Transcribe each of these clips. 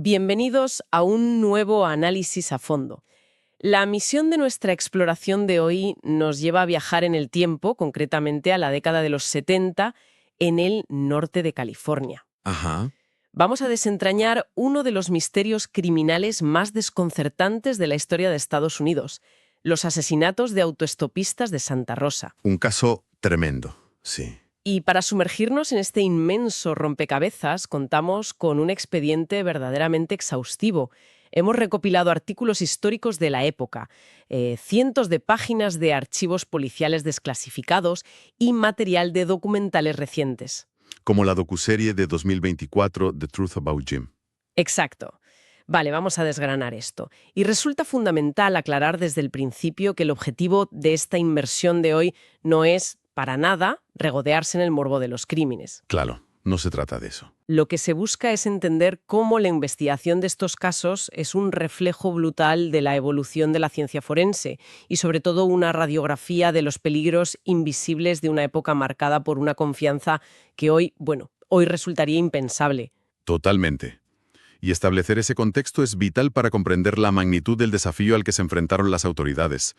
Bienvenidos a un nuevo análisis a fondo. La misión de nuestra exploración de hoy nos lleva a viajar en el tiempo, concretamente a la década de los 70, en el norte de California. Ajá. Vamos a desentrañar uno de los misterios criminales más desconcertantes de la historia de Estados Unidos, los asesinatos de autoestopistas de Santa Rosa. Un caso tremendo, sí. Y para sumergirnos en este inmenso rompecabezas, contamos con un expediente verdaderamente exhaustivo. Hemos recopilado artículos históricos de la época, cientos de páginas de archivos policiales desclasificados y material de documentales recientes. Como la docuserie de 2024, The Truth About Jim. Exacto. Vale, vamos a desgranar esto. Y resulta fundamental aclarar desde el principio que el objetivo de esta inmersión de hoy no es, para nada, regodearse en el morbo de los crímenes. Claro, no se trata de eso. Lo que se busca es entender cómo la investigación de estos casos es un reflejo brutal de la evolución de la ciencia forense y sobre todo una radiografía de los peligros invisibles de una época marcada por una confianza que hoy resultaría impensable. Totalmente. Y establecer ese contexto es vital para comprender la magnitud del desafío al que se enfrentaron las autoridades.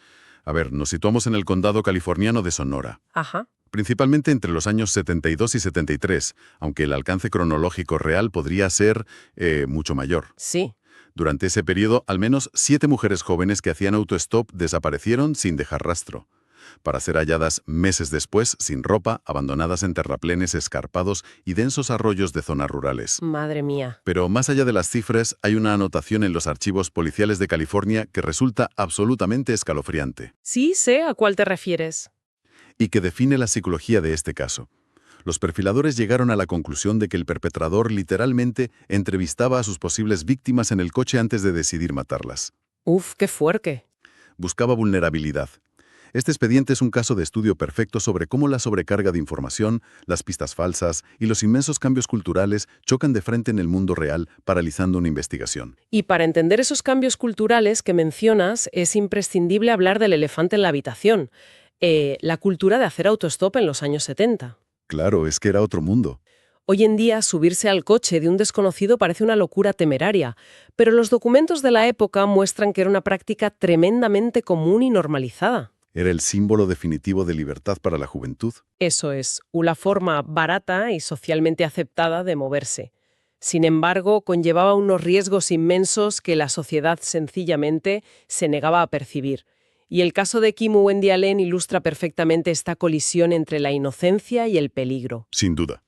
A ver, nos situamos en el condado californiano de Sonora. Ajá. Principalmente entre los años 72 y 73, aunque el alcance cronológico real podría ser mucho mayor. Sí. Durante ese periodo, al menos 7 mujeres jóvenes que hacían autostop desaparecieron sin dejar rastro, para ser halladas meses después sin ropa, abandonadas en terraplenes escarpados y densos arroyos de zonas rurales. Madre mía. Pero más allá de las cifras, hay una anotación en los archivos policiales de California que resulta absolutamente escalofriante. Sí, sé a cuál te refieres. Y que define la psicología de este caso. Los perfiladores llegaron a la conclusión de que el perpetrador literalmente entrevistaba a sus posibles víctimas en el coche antes de decidir matarlas. Uf, qué fuerte. Buscaba vulnerabilidad. Este expediente es un caso de estudio perfecto sobre cómo la sobrecarga de información, las pistas falsas y los inmensos cambios culturales chocan de frente en el mundo real, paralizando una investigación. Y para entender esos cambios culturales que mencionas, es imprescindible hablar del elefante en la habitación. La cultura de hacer autostop en los años 70. Claro, es que era otro mundo. Hoy en día, subirse al coche de un desconocido parece una locura temeraria, pero los documentos de la época muestran que era una práctica tremendamente común y normalizada. Era el símbolo definitivo de libertad para la juventud. Eso es, una forma barata y socialmente aceptada de moverse. Sin embargo, conllevaba unos riesgos inmensos que la sociedad sencillamente se negaba a percibir. Y el caso de Kim Wendy Allen ilustra perfectamente esta colisión entre la inocencia y el peligro. Sin duda.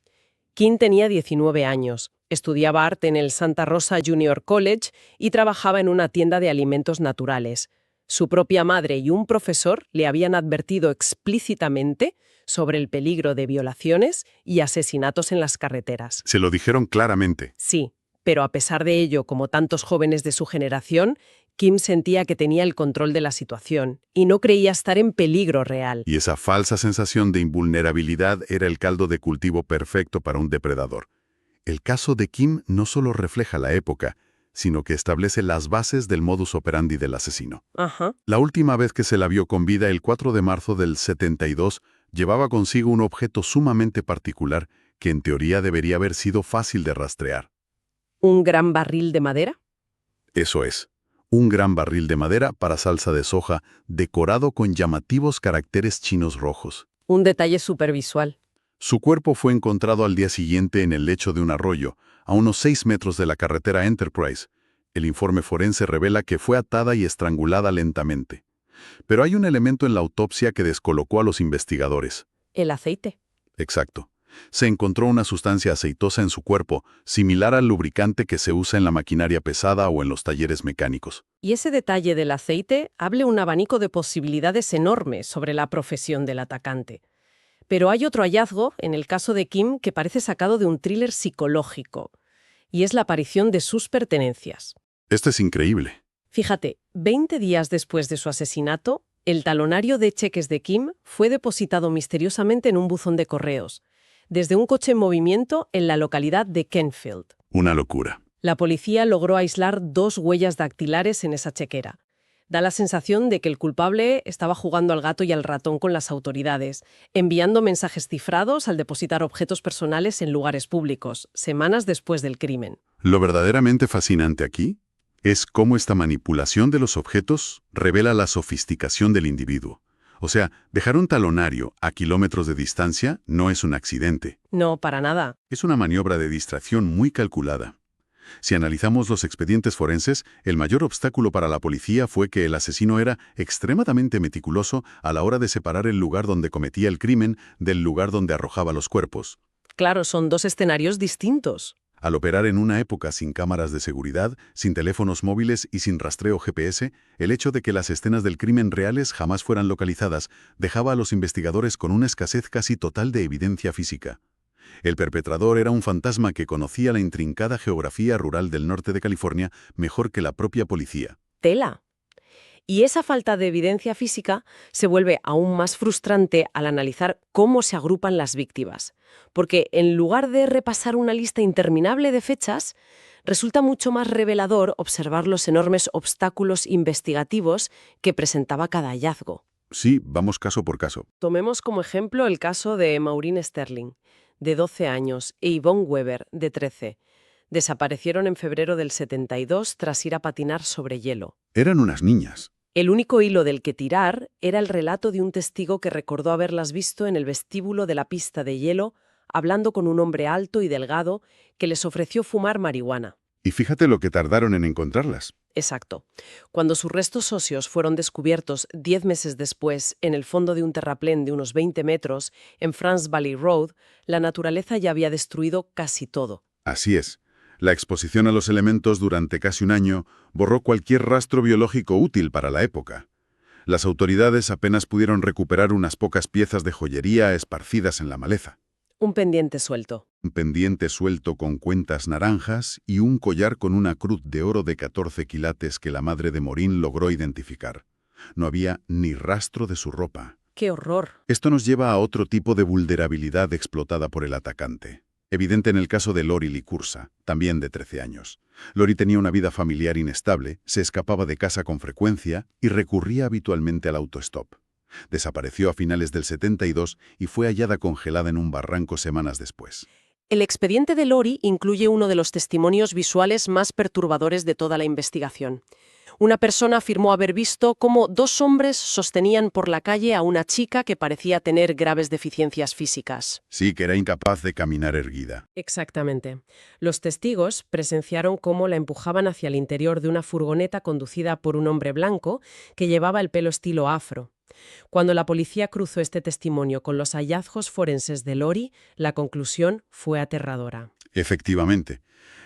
Kim tenía 19 años, estudiaba arte en el Santa Rosa Junior College y trabajaba en una tienda de alimentos naturales. Su propia madre y un profesor le habían advertido explícitamente sobre el peligro de violaciones y asesinatos en las carreteras. Se lo dijeron claramente. Sí, pero a pesar de ello, como tantos jóvenes de su generación, Kim sentía que tenía el control de la situación y no creía estar en peligro real. Y esa falsa sensación de invulnerabilidad era el caldo de cultivo perfecto para un depredador. El caso de Kim no solo refleja la época, sino que establece las bases del modus operandi del asesino. Ajá. La última vez que se la vio con vida, el 4 de marzo del 72, llevaba consigo un objeto sumamente particular que en teoría debería haber sido fácil de rastrear. ¿Un gran barril de madera? Eso es, un gran barril de madera para salsa de soja decorado con llamativos caracteres chinos rojos. Un detalle supervisual. Su cuerpo fue encontrado al día siguiente en el lecho de un arroyo, a unos 6 metros de la carretera Enterprise. El informe forense revela que fue atada y estrangulada lentamente. Pero hay un elemento en la autopsia que descolocó a los investigadores. El aceite. Exacto. Se encontró una sustancia aceitosa en su cuerpo, similar al lubricante que se usa en la maquinaria pesada o en los talleres mecánicos. Y ese detalle del aceite abre un abanico de posibilidades enormes sobre la profesión del atacante. Pero hay otro hallazgo, en el caso de Kim, que parece sacado de un thriller psicológico, y es la aparición de sus pertenencias. Esto es increíble. Fíjate, 20 días después de su asesinato, el talonario de cheques de Kim fue depositado misteriosamente en un buzón de correos, desde un coche en movimiento en la localidad de Kentfield. Una locura. La policía logró aislar 2 huellas dactilares en esa chequera. Da la sensación de que el culpable estaba jugando al gato y al ratón con las autoridades, enviando mensajes cifrados al depositar objetos personales en lugares públicos, semanas después del crimen. Lo verdaderamente fascinante aquí es cómo esta manipulación de los objetos revela la sofisticación del individuo. O sea, dejar un talonario a kilómetros de distancia no es un accidente. No, para nada. Es una maniobra de distracción muy calculada. Si analizamos los expedientes forenses, el mayor obstáculo para la policía fue que el asesino era extremadamente meticuloso a la hora de separar el lugar donde cometía el crimen del lugar donde arrojaba los cuerpos. Claro, son dos escenarios distintos. Al operar en una época sin cámaras de seguridad, sin teléfonos móviles y sin rastreo GPS, el hecho de que las escenas del crimen reales jamás fueran localizadas dejaba a los investigadores con una escasez casi total de evidencia física. El perpetrador era un fantasma que conocía la intrincada geografía rural del norte de California mejor que la propia policía. Tela. Y esa falta de evidencia física se vuelve aún más frustrante al analizar cómo se agrupan las víctimas. Porque en lugar de repasar una lista interminable de fechas, resulta mucho más revelador observar los enormes obstáculos investigativos que presentaba cada hallazgo. Sí, vamos caso por caso. Tomemos como ejemplo el caso de Maureen Sterling, de 12 años, e Yvonne Weber, de 13. Desaparecieron en febrero del 72 tras ir a patinar sobre hielo. Eran unas niñas. El único hilo del que tirar era el relato de un testigo que recordó haberlas visto en el vestíbulo de la pista de hielo, hablando con un hombre alto y delgado que les ofreció fumar marihuana. Y fíjate lo que tardaron en encontrarlas. Exacto. Cuando sus restos óseos fueron descubiertos 10 meses después en el fondo de un terraplén de unos 20 metros en France Valley Road, la naturaleza ya había destruido casi todo. Así es. La exposición a los elementos durante casi un año borró cualquier rastro biológico útil para la época. Las autoridades apenas pudieron recuperar unas pocas piezas de joyería esparcidas en la maleza. Un pendiente suelto. Un pendiente suelto con cuentas naranjas y un collar con una cruz de oro de 14 quilates que la madre de Maureen logró identificar. No había ni rastro de su ropa. ¡Qué horror! Esto nos lleva a otro tipo de vulnerabilidad explotada por el atacante. Evidente en el caso de Lori Licursa, también de 13 años. Lori tenía una vida familiar inestable, se escapaba de casa con frecuencia y recurría habitualmente al autostop. Desapareció a finales del 72 y fue hallada congelada en un barranco semanas después. El expediente de Lori incluye uno de los testimonios visuales más perturbadores de toda la investigación. Una persona afirmó haber visto cómo dos hombres sostenían por la calle a una chica que parecía tener graves deficiencias físicas. Sí, que era incapaz de caminar erguida. Exactamente. Los testigos presenciaron cómo la empujaban hacia el interior de una furgoneta conducida por un hombre blanco que llevaba el pelo estilo afro. Cuando la policía cruzó este testimonio con los hallazgos forenses de Lori, la conclusión fue aterradora. Efectivamente.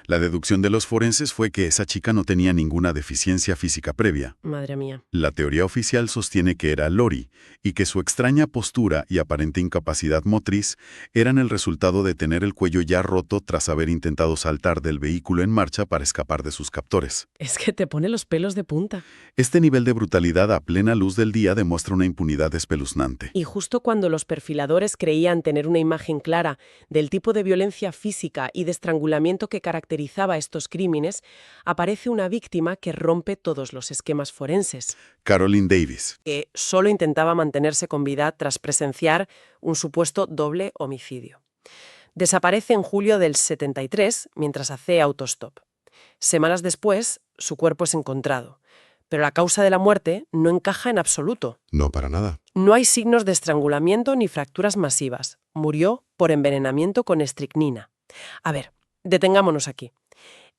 La deducción de los forenses fue que esa chica no tenía ninguna deficiencia física previa. Madre mía. La teoría oficial sostiene que era Lori y que su extraña postura y aparente incapacidad motriz eran el resultado de tener el cuello ya roto tras haber intentado saltar del vehículo en marcha para escapar de sus captores. Es que te pone los pelos de punta. Este nivel de brutalidad a plena luz del día demuestra una impunidad espeluznante. Y justo cuando los perfiladores creían tener una imagen clara del tipo de violencia física y de estrangulamiento que caracterizaba estos crímenes, aparece una víctima que rompe todos los esquemas forenses. Carolyn Davis. Que solo intentaba mantenerse con vida tras presenciar un supuesto doble homicidio. Desaparece en julio del 73 mientras hace autostop. Semanas después, su cuerpo es encontrado. Pero la causa de la muerte no encaja en absoluto. No, para nada. No hay signos de estrangulamiento ni fracturas masivas. Murió por envenenamiento con estricnina. A ver, detengámonos aquí.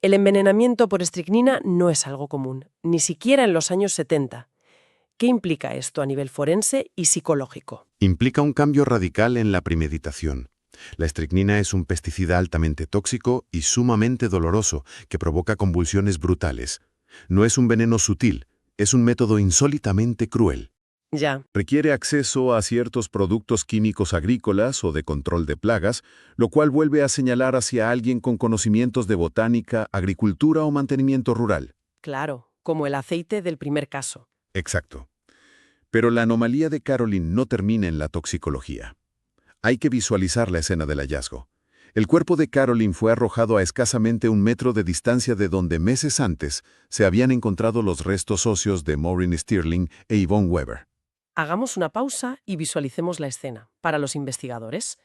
El envenenamiento por estricnina no es algo común, ni siquiera en los años 70. ¿Qué implica esto a nivel forense y psicológico? Implica un cambio radical en la premeditación. La estricnina es un pesticida altamente tóxico y sumamente doloroso que provoca convulsiones brutales. No es un veneno sutil, es un método insólitamente cruel. Ya. Requiere acceso a ciertos productos químicos agrícolas o de control de plagas, lo cual vuelve a señalar hacia alguien con conocimientos de botánica, agricultura o mantenimiento rural. Claro, como el aceite del primer caso. Exacto. Pero la anomalía de Carolyn no termina en la toxicología. Hay que visualizar la escena del hallazgo. El cuerpo de Carolyn fue arrojado a escasamente 1 metro de distancia de donde meses antes se habían encontrado los restos óseos de Maureen Stirling e Yvonne Weber. Hagamos una pausa y visualicemos la escena. Para los investigadores,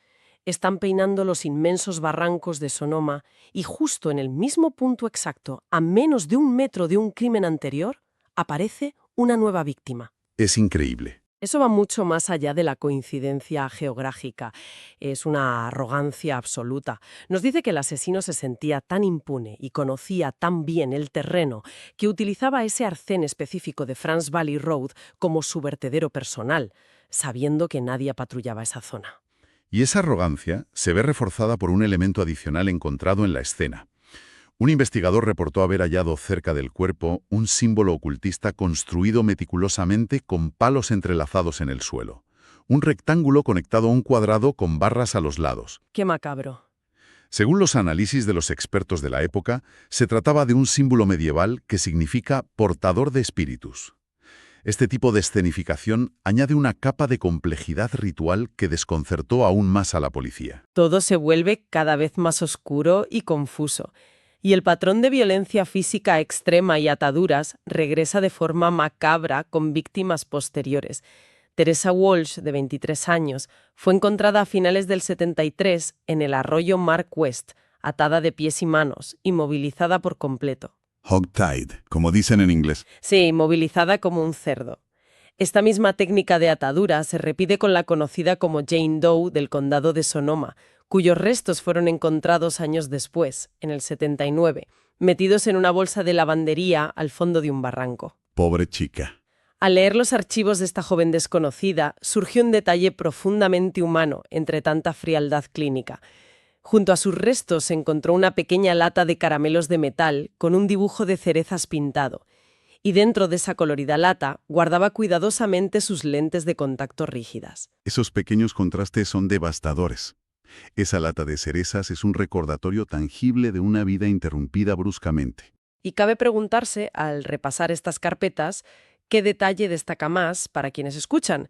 están peinando los inmensos barrancos de Sonoma y justo en el mismo punto exacto, a menos de 1 metro de un crimen anterior, aparece una nueva víctima. Es increíble. Eso va mucho más allá de la coincidencia geográfica. Es una arrogancia absoluta. Nos dice que el asesino se sentía tan impune y conocía tan bien el terreno que utilizaba ese arcén específico de France Valley Road como su vertedero personal, sabiendo que nadie patrullaba esa zona. Y esa arrogancia se ve reforzada por un elemento adicional encontrado en la escena. Un investigador reportó haber hallado cerca del cuerpo un símbolo ocultista construido meticulosamente con palos entrelazados en el suelo. Un rectángulo conectado a un cuadrado con barras a los lados. ¡Qué macabro! Según los análisis de los expertos de la época, se trataba de un símbolo medieval que significa portador de espíritus. Este tipo de escenificación añade una capa de complejidad ritual que desconcertó aún más a la policía. Todo se vuelve cada vez más oscuro y confuso. Y el patrón de violencia física extrema y ataduras regresa de forma macabra con víctimas posteriores. Teresa Walsh, de 23 años, fue encontrada a finales del 73 en el arroyo Mark West, atada de pies y manos, inmovilizada por completo. Hog-tied, como dicen en inglés. Sí, inmovilizada como un cerdo. Esta misma técnica de atadura se repite con la conocida como Jane Doe del condado de Sonoma, cuyos restos fueron encontrados años después, en el 79, metidos en una bolsa de lavandería al fondo de un barranco. Pobre chica. Al leer los archivos de esta joven desconocida, surgió un detalle profundamente humano entre tanta frialdad clínica. Junto a sus restos se encontró una pequeña lata de caramelos de metal con un dibujo de cerezas pintado, y dentro de esa colorida lata guardaba cuidadosamente sus lentes de contacto rígidas. Esos pequeños contrastes son devastadores. Esa lata de cerezas es un recordatorio tangible de una vida interrumpida bruscamente. Y cabe preguntarse, al repasar estas carpetas, ¿qué detalle destaca más para quienes escuchan?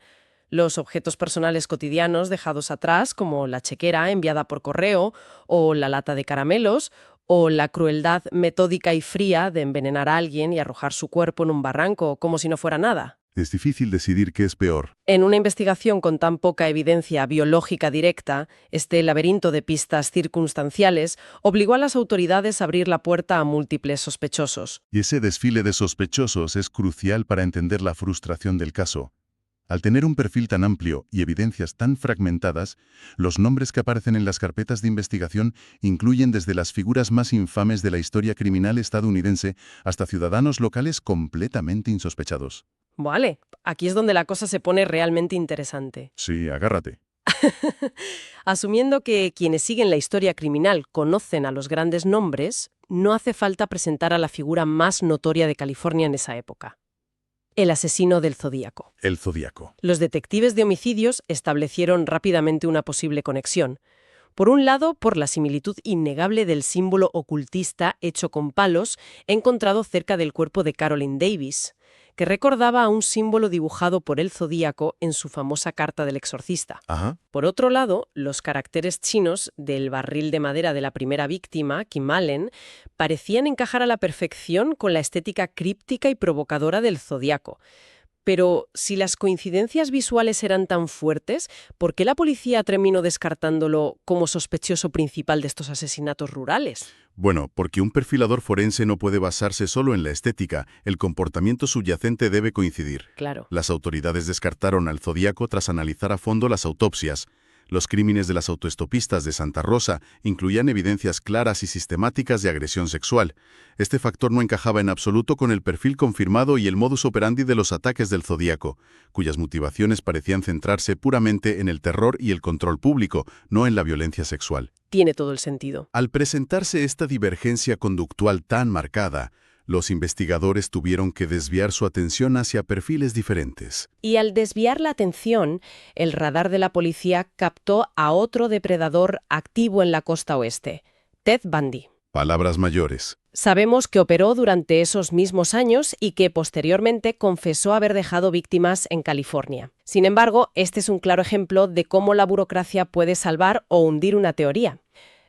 Los objetos personales cotidianos dejados atrás, como la chequera enviada por correo, o la lata de caramelos, o la crueldad metódica y fría de envenenar a alguien y arrojar su cuerpo en un barranco como si no fuera nada. Es difícil decidir qué es peor. En una investigación con tan poca evidencia biológica directa, este laberinto de pistas circunstanciales obligó a las autoridades a abrir la puerta a múltiples sospechosos. Y ese desfile de sospechosos es crucial para entender la frustración del caso. Al tener un perfil tan amplio y evidencias tan fragmentadas, los nombres que aparecen en las carpetas de investigación incluyen desde las figuras más infames de la historia criminal estadounidense hasta ciudadanos locales completamente insospechados. Vale, aquí es donde la cosa se pone realmente interesante. Sí, agárrate. Asumiendo que quienes siguen la historia criminal conocen a los grandes nombres, no hace falta presentar a la figura más notoria de California en esa época. El asesino del Zodíaco. El Zodíaco. Los detectives de homicidios establecieron rápidamente una posible conexión. Por un lado, por la similitud innegable del símbolo ocultista hecho con palos encontrado cerca del cuerpo de Carolyn Davis, que recordaba a un símbolo dibujado por el Zodíaco en su famosa carta del exorcista. Ajá. Por otro lado, los caracteres chinos del barril de madera de la primera víctima, Kim Allen, parecían encajar a la perfección con la estética críptica y provocadora del Zodíaco. Pero, si las coincidencias visuales eran tan fuertes, ¿por qué la policía terminó descartándolo como sospechoso principal de estos asesinatos rurales? Bueno, porque un perfilador forense no puede basarse solo en la estética, el comportamiento subyacente debe coincidir. Claro. Las autoridades descartaron al Zodíaco tras analizar a fondo las autopsias. Los crímenes de las autoestopistas de Santa Rosa incluían evidencias claras y sistemáticas de agresión sexual. Este factor no encajaba en absoluto con el perfil confirmado y el modus operandi de los ataques del Zodíaco, cuyas motivaciones parecían centrarse puramente en el terror y el control público, no en la violencia sexual. Tiene todo el sentido. Al presentarse esta divergencia conductual tan marcada, los investigadores tuvieron que desviar su atención hacia perfiles diferentes. Y al desviar la atención, el radar de la policía captó a otro depredador activo en la costa oeste, Ted Bundy. Palabras mayores. Sabemos que operó durante esos mismos años y que posteriormente confesó haber dejado víctimas en California. Sin embargo, este es un claro ejemplo de cómo la burocracia puede salvar o hundir una teoría.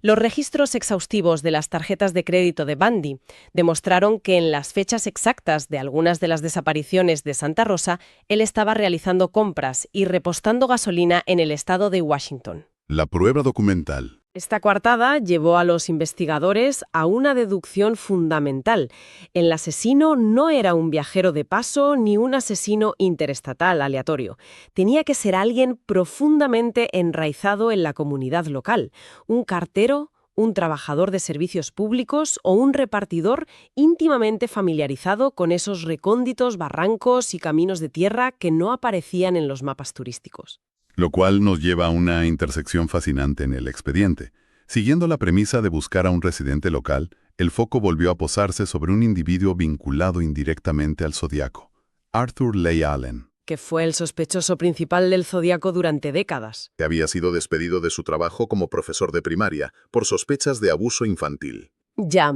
Los registros exhaustivos de las tarjetas de crédito de Bundy demostraron que en las fechas exactas de algunas de las desapariciones de Santa Rosa, él estaba realizando compras y repostando gasolina en el estado de Washington. La prueba documental. Esta coartada llevó a los investigadores a una deducción fundamental. El asesino no era un viajero de paso ni un asesino interestatal aleatorio. Tenía que ser alguien profundamente enraizado en la comunidad local, un cartero, un trabajador de servicios públicos o un repartidor íntimamente familiarizado con esos recónditos barrancos y caminos de tierra que no aparecían en los mapas turísticos. Lo cual nos lleva a una intersección fascinante en el expediente. Siguiendo la premisa de buscar a un residente local, el foco volvió a posarse sobre un individuo vinculado indirectamente al Zodíaco, Arthur Leigh Allen, Que fue el sospechoso principal del Zodíaco durante décadas. que había sido despedido de su trabajo como profesor de primaria por sospechas de abuso infantil. Ya,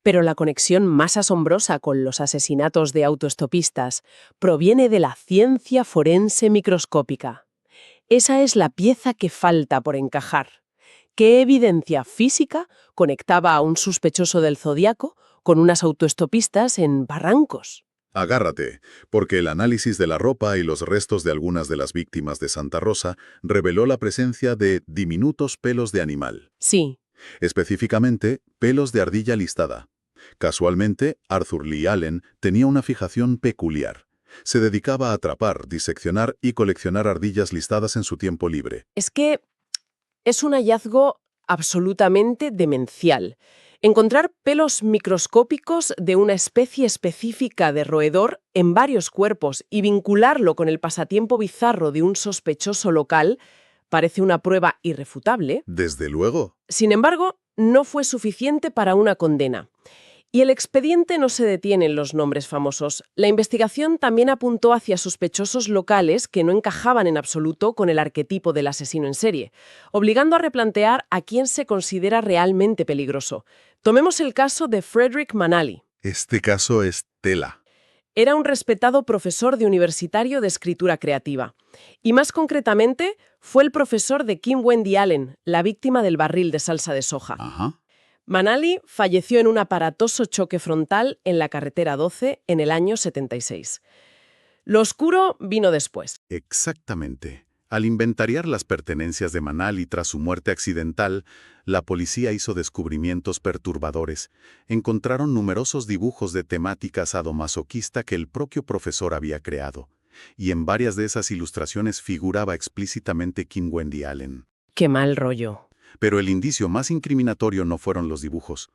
pero la conexión más asombrosa con los asesinatos de autoestopistas proviene de la ciencia forense microscópica. Esa es la pieza que falta por encajar. ¿Qué evidencia física conectaba a un sospechoso del Zodíaco con unas autoestopistas en barrancos? Agárrate, porque el análisis de la ropa y los restos de algunas de las víctimas de Santa Rosa reveló la presencia de diminutos pelos de animal, Sí, específicamente pelos de ardilla listada. Casualmente, Arthur Leigh Allen tenía una fijación peculiar. Se dedicaba a atrapar, diseccionar y coleccionar ardillas listadas en su tiempo libre. es que es un hallazgo absolutamente demencial. Encontrar pelos microscópicos de una especie específica de roedor en varios cuerpos y vincularlo con el pasatiempo bizarro de un sospechoso local parece una prueba irrefutable. Desde luego. Sin embargo, no fue suficiente para una condena. Y el expediente no se detiene en los nombres famosos. La investigación también apuntó hacia sospechosos locales que no encajaban en absoluto con el arquetipo del asesino en serie, obligando a replantear a quién se considera realmente peligroso. Tomemos el caso de Frederick Manali. Este caso es tela. Era un respetado profesor de universitario de escritura creativa. Y más concretamente, fue el profesor de Kim Wendy Allen, la víctima del barril de salsa de soja. Ajá. Manali falleció en un aparatoso choque frontal en la carretera 12 en el año 76. Lo oscuro vino después. Exactamente. Al inventariar las pertenencias de Manali tras su muerte accidental, la policía hizo descubrimientos perturbadores. Encontraron numerosos dibujos de temática sadomasoquista que el propio profesor había creado. Y en varias de esas ilustraciones figuraba explícitamente Kim Wendy Allen. ¡Qué mal rollo! Pero el indicio más incriminatorio no fueron los dibujos.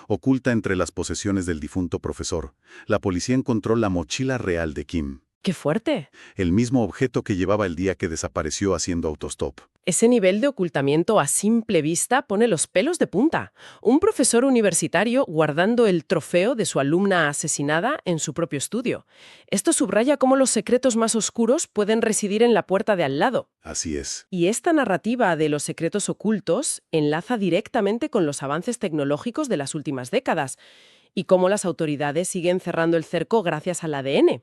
Oculta entre las posesiones del difunto profesor, la policía encontró la mochila real de Kim. ¡Qué fuerte! El mismo objeto que llevaba el día que desapareció haciendo autostop. Ese nivel de ocultamiento a simple vista pone los pelos de punta. Un profesor universitario guardando el trofeo de su alumna asesinada en su propio estudio. Esto subraya cómo los secretos más oscuros pueden residir en la puerta de al lado. Así es. Y esta narrativa de los secretos ocultos enlaza directamente con los avances tecnológicos de las últimas décadas y cómo las autoridades siguen cerrando el cerco gracias al ADN.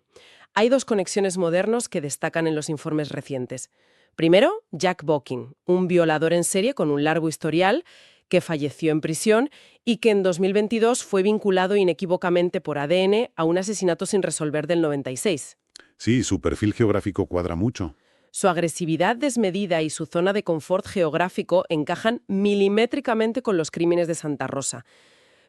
Hay dos conexiones modernos que destacan en los informes recientes. Primero, Jack Booking, un violador en serie con un largo historial que falleció en prisión y que en 2022 fue vinculado inequívocamente por ADN a un asesinato sin resolver del 96. Sí, su perfil geográfico cuadra mucho. Su agresividad desmedida y su zona de confort geográfico encajan milimétricamente con los crímenes de Santa Rosa.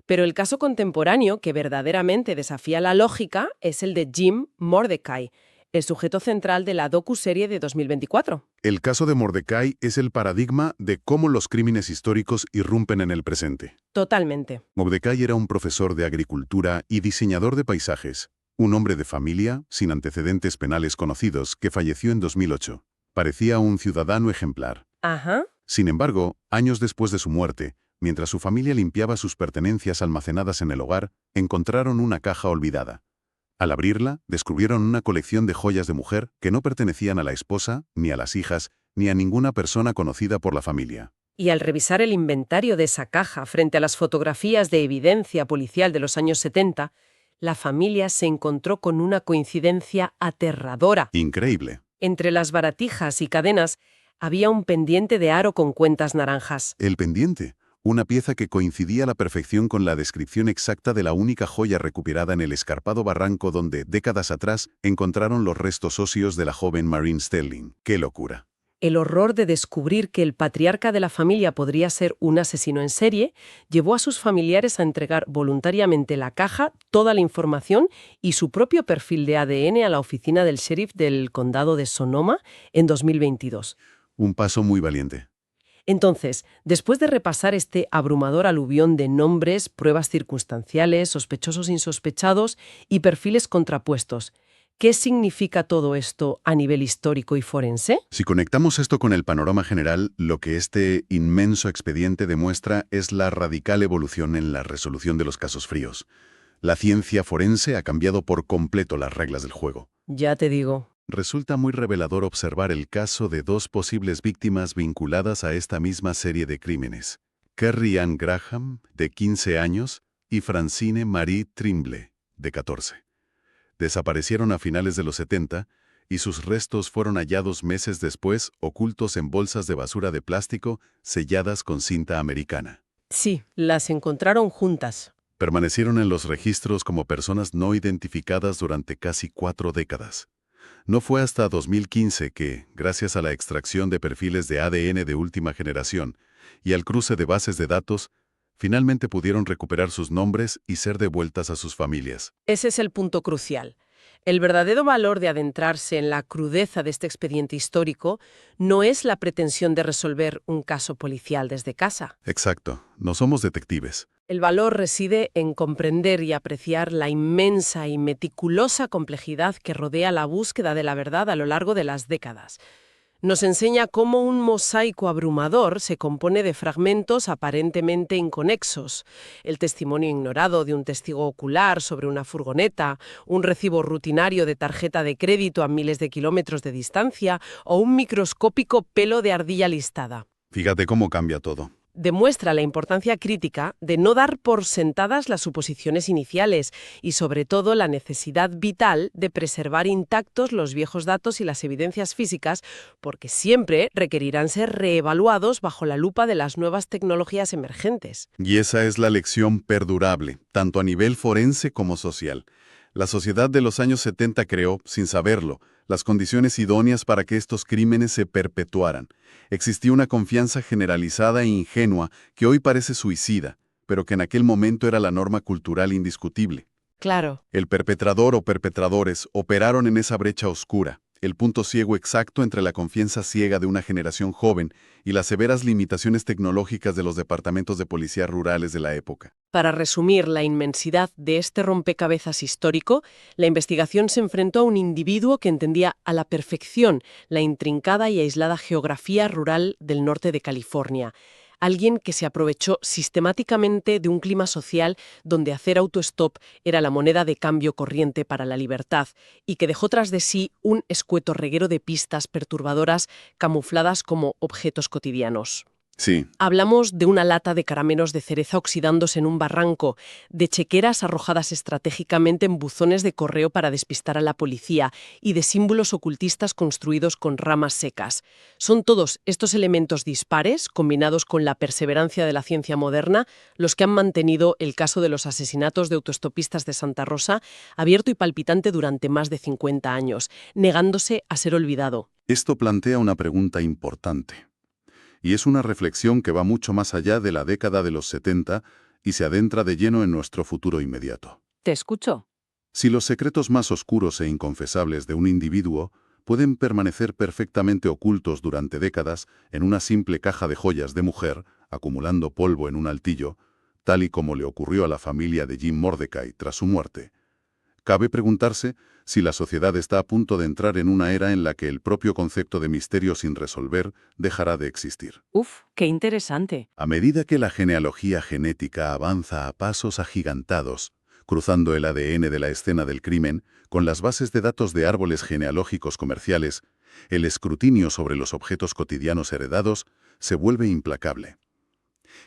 Pero el caso contemporáneo que verdaderamente desafía la lógica es el de Jim Mordecai, el sujeto central de la docuserie de 2024. El caso de Mordecai es el paradigma de cómo los crímenes históricos irrumpen en el presente. Totalmente. Mordecai era un profesor de agricultura y diseñador de paisajes. Un hombre de familia, sin antecedentes penales conocidos, que falleció en 2008. Parecía un ciudadano ejemplar. Ajá. Sin embargo, años después de su muerte, mientras su familia limpiaba sus pertenencias almacenadas en el hogar, encontraron una caja olvidada. Al abrirla, descubrieron una colección de joyas de mujer que no pertenecían a la esposa, ni a las hijas, ni a ninguna persona conocida por la familia. Y al revisar el inventario de esa caja frente a las fotografías de evidencia policial de los años 70, la familia se encontró con una coincidencia aterradora. Increíble. Entre las baratijas y cadenas había un pendiente de aro con cuentas naranjas. El pendiente. Una pieza que coincidía a la perfección con la descripción exacta de la única joya recuperada en el escarpado barranco donde, décadas atrás, encontraron los restos óseos de la joven Maureen Sterling. ¡Qué locura! El horror de descubrir que el patriarca de la familia podría ser un asesino en serie llevó a sus familiares a entregar voluntariamente la caja, toda la información y su propio perfil de ADN a la oficina del sheriff del condado de Sonoma en 2022. Un paso muy valiente. Entonces, después de repasar este abrumador aluvión de nombres, pruebas circunstanciales, sospechosos insospechados y perfiles contrapuestos, ¿qué significa todo esto a nivel histórico y forense? Si conectamos esto con el panorama general, lo que este inmenso expediente demuestra es la radical evolución en la resolución de los casos fríos. La ciencia forense ha cambiado por completo las reglas del juego. Ya te digo. Resulta muy revelador observar el caso de dos posibles víctimas vinculadas a esta misma serie de crímenes. Kerry Ann Graham, de 15 años, y Francine Marie Trimble, de 14. Desaparecieron a finales de los 70 y sus restos fueron hallados meses después ocultos en bolsas de basura de plástico selladas con cinta americana. Sí, las encontraron juntas. Permanecieron en los registros como personas no identificadas durante casi 4 décadas. No fue hasta 2015 que, gracias a la extracción de perfiles de ADN de última generación y al cruce de bases de datos, finalmente pudieron recuperar sus nombres y ser devueltas a sus familias. Ese es el punto crucial. El verdadero valor de adentrarse en la crudeza de este expediente histórico no es la pretensión de resolver un caso policial desde casa. Exacto, no somos detectives. El valor reside en comprender y apreciar la inmensa y meticulosa complejidad que rodea la búsqueda de la verdad a lo largo de las décadas. Nos enseña cómo un mosaico abrumador se compone de fragmentos aparentemente inconexos. El testimonio ignorado de un testigo ocular sobre una furgoneta, un recibo rutinario de tarjeta de crédito a miles de kilómetros de distancia o un microscópico pelo de ardilla listada. Fíjate cómo cambia todo. Demuestra la importancia crítica de no dar por sentadas las suposiciones iniciales y, sobre todo, la necesidad vital de preservar intactos los viejos datos y las evidencias físicas, porque siempre requerirán ser reevaluados bajo la lupa de las nuevas tecnologías emergentes. Y esa es la lección perdurable, tanto a nivel forense como social. La sociedad de los años 70 creó, sin saberlo, las condiciones idóneas para que estos crímenes se perpetuaran. Existía una confianza generalizada e ingenua que hoy parece suicida, pero que en aquel momento era la norma cultural indiscutible. Claro. El perpetrador o perpetradores operaron en esa brecha oscura, el punto ciego exacto entre la confianza ciega de una generación joven y las severas limitaciones tecnológicas de los departamentos de policía rurales de la época. Para resumir la inmensidad de este rompecabezas histórico, la investigación se enfrentó a un individuo que entendía a la perfección la intrincada y aislada geografía rural del norte de California. Alguien que se aprovechó sistemáticamente de un clima social donde hacer autostop era la moneda de cambio corriente para la libertad y que dejó tras de sí un escueto reguero de pistas perturbadoras camufladas como objetos cotidianos. Sí. Hablamos de una lata de caramelos de cereza oxidándose en un barranco, de chequeras arrojadas estratégicamente en buzones de correo para despistar a la policía y de símbolos ocultistas construidos con ramas secas. Son todos estos elementos dispares, combinados con la perseverancia de la ciencia moderna, los que han mantenido el caso de los asesinatos de autostopistas de Santa Rosa abierto y palpitante durante más de 50 años, negándose a ser olvidado. Esto plantea una pregunta importante. Y es una reflexión que va mucho más allá de la década de los 70 y se adentra de lleno en nuestro futuro inmediato. Te escucho. Si los secretos más oscuros e inconfesables de un individuo pueden permanecer perfectamente ocultos durante décadas en una simple caja de joyas de mujer, acumulando polvo en un altillo, tal y como le ocurrió a la familia de Jim Mordecai tras su muerte, cabe preguntarse si la sociedad está a punto de entrar en una era en la que el propio concepto de misterio sin resolver dejará de existir. ¡Uf! ¡Qué interesante! A medida que la genealogía genética avanza a pasos agigantados, cruzando el ADN de la escena del crimen con las bases de datos de árboles genealógicos comerciales, el escrutinio sobre los objetos cotidianos heredados se vuelve implacable.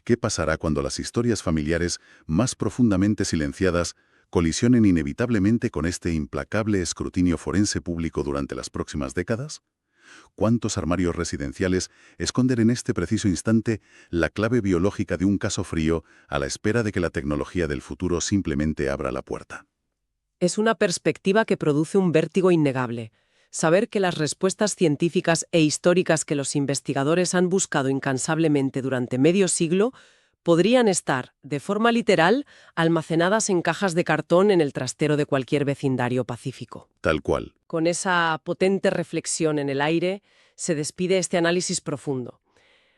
¿Qué pasará cuando las historias familiares más profundamente silenciadas colisionen inevitablemente con este implacable escrutinio forense público durante las próximas décadas? ¿Cuántos armarios residenciales esconden en este preciso instante la clave biológica de un caso frío a la espera de que la tecnología del futuro simplemente abra la puerta? Es una perspectiva que produce un vértigo innegable. Saber que las respuestas científicas e históricas que los investigadores han buscado incansablemente durante medio siglo podrían estar, de forma literal, almacenadas en cajas de cartón en el trastero de cualquier vecindario pacífico. Tal cual. Con esa potente reflexión en el aire, se despide este análisis profundo.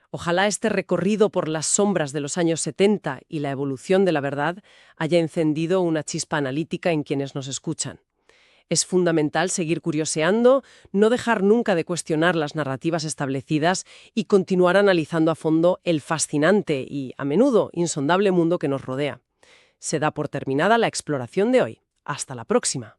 Ojalá este recorrido por las sombras de los años 70 y la evolución de la verdad haya encendido una chispa analítica en quienes nos escuchan. Es fundamental seguir curioseando, no dejar nunca de cuestionar las narrativas establecidas y continuar analizando a fondo el fascinante y, a menudo, insondable mundo que nos rodea. Se da por terminada la exploración de hoy. Hasta la próxima.